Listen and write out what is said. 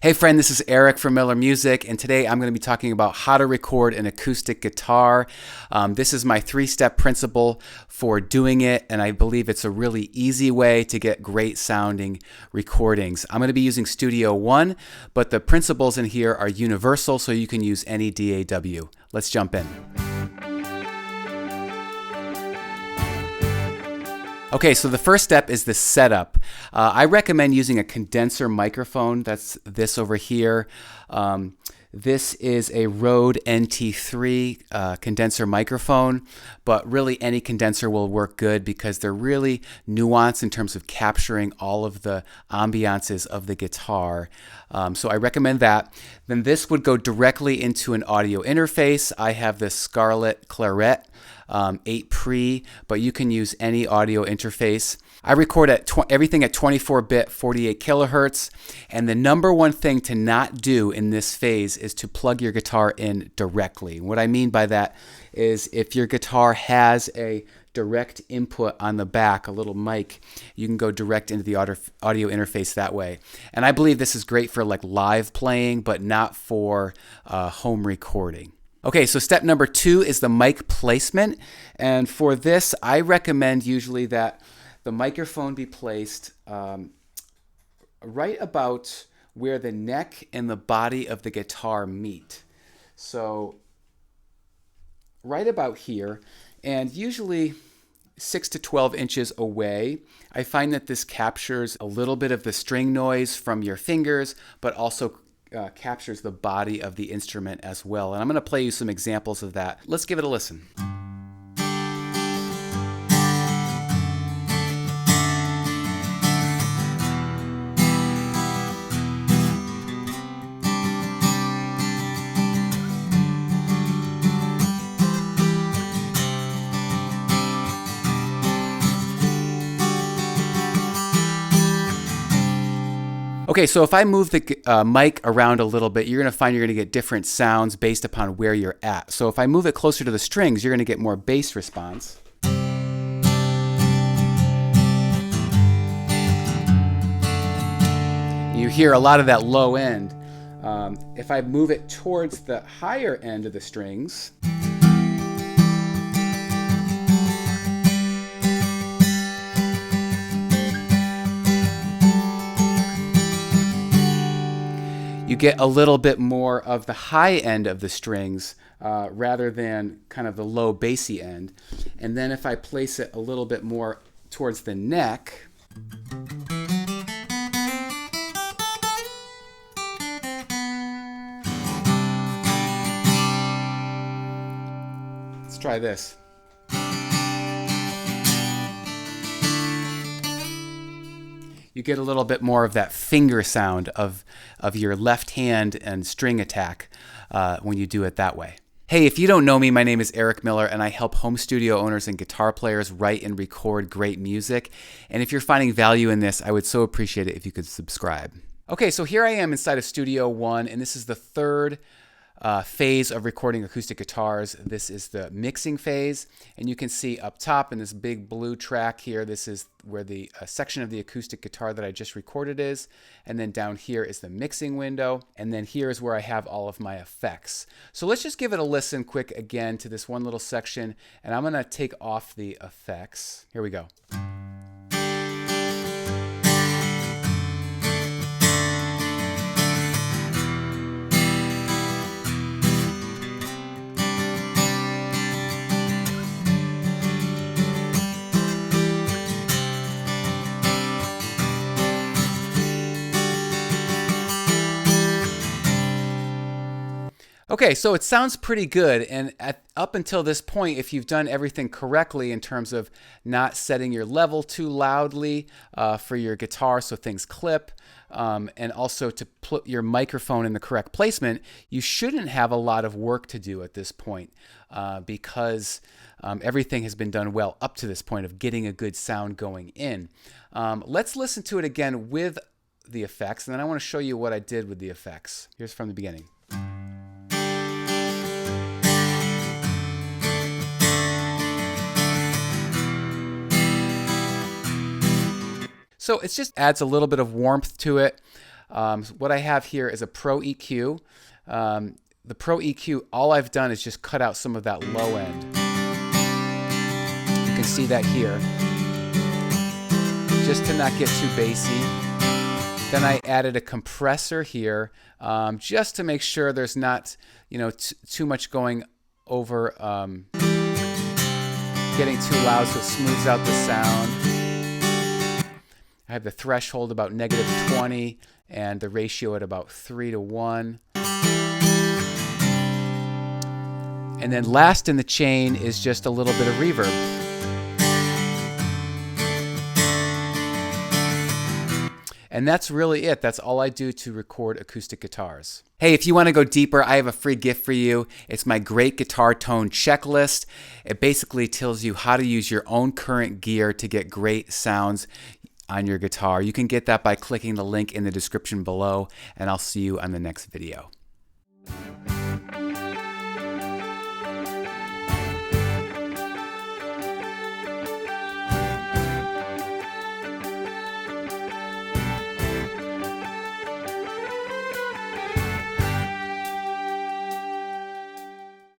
Hey friend, this is Eric from Miller Music, and today I'm going to be talking about how to record an acoustic guitar. This is my three-step principle for doing it, and I believe it's a really easy way to get great sounding recordings. I'm going to be using Studio One, but the principles in here are universal, so you can use any DAW. Let's jump in. Okay, so the first step is the setup. I recommend using a condenser microphone. That's this over here. This is a Rode NT3 condenser microphone, but really any condenser will work good because they're really nuanced in terms of capturing all of the ambiances of the guitar. So I recommend that. Then this would go directly into an audio interface. I have the Scarlett Claret 8 Pre, but you can use any audio interface. I record at everything at 24-bit, 48 kilohertz, and the number one thing to not do in this phase is to plug your guitar in directly. What I mean by that is if your guitar has a direct input on the back, a little mic, you can go direct into the audio interface that way. And I believe this is great for like live playing, but not for home recording. Okay, so step number 2 is the mic placement. And for this, I recommend usually that the microphone be placed right about where the neck and the body of the guitar meet. So right about here, and usually 6 to 12 inches away. I find that this captures a little bit of the string noise from your fingers, but also captures the body of the instrument as well. And I'm going to play you some examples of that. Let's give it a listen. Okay, so if I move the mic around a little bit, you're going to find you're going to get different sounds based upon where you're at. So if I move it closer to the strings, you're going to get more bass response. You hear a lot of that low end. If I move it towards the higher end of the strings, you get a little bit more of the high end of the strings rather than kind of the low bassy end. And then if I place it a little bit more towards the neck, let's try this. You get a little bit more of that finger sound of your left hand and string attack when you do it that way. Hey, if you don't know me, my name is Eric Miller, and I help home studio owners and guitar players write and record great music. And if you're finding value in this, I would so appreciate it if you could subscribe. Okay, so here I am inside of Studio One, and this is the third phase of recording acoustic guitars. This is the mixing phase, and you can see up top in this big blue track here, this is where the section of the acoustic guitar that I just recorded is, and then down here is the mixing window, and then here is where I have all of my effects. So let's just give it a listen quick again to this one little section, and I'm going to take off the effects. Here we go. Okay, so it sounds pretty good, and up until this point, if you've done everything correctly in terms of not setting your level too loudly for your guitar so things clip, and also to put your microphone in the correct placement, you shouldn't have a lot of work to do at this point because everything has been done well up to this point of getting a good sound going in. Let's listen to it again with the effects, and then I want to show you what I did with the effects. Here's from the beginning. So it just adds a little bit of warmth to it. What I have here is a Pro EQ. The Pro EQ, all I've done is just cut out some of that low end. You can see that here, just to not get too bassy. Then I added a compressor here, just to make sure there's not, too much going over, getting too loud, so it smooths out the sound. I have the threshold about -20 and the ratio at about 3:1. And then last in the chain is just a little bit of reverb. And that's really it. That's all I do to record acoustic guitars. Hey, if you want to go deeper, I have a free gift for you. It's my Great Guitar Tone Checklist. It basically tells you how to use your own current gear to get great sounds on your guitar. You can get that by clicking the link in the description below, and I'll see you on the next video.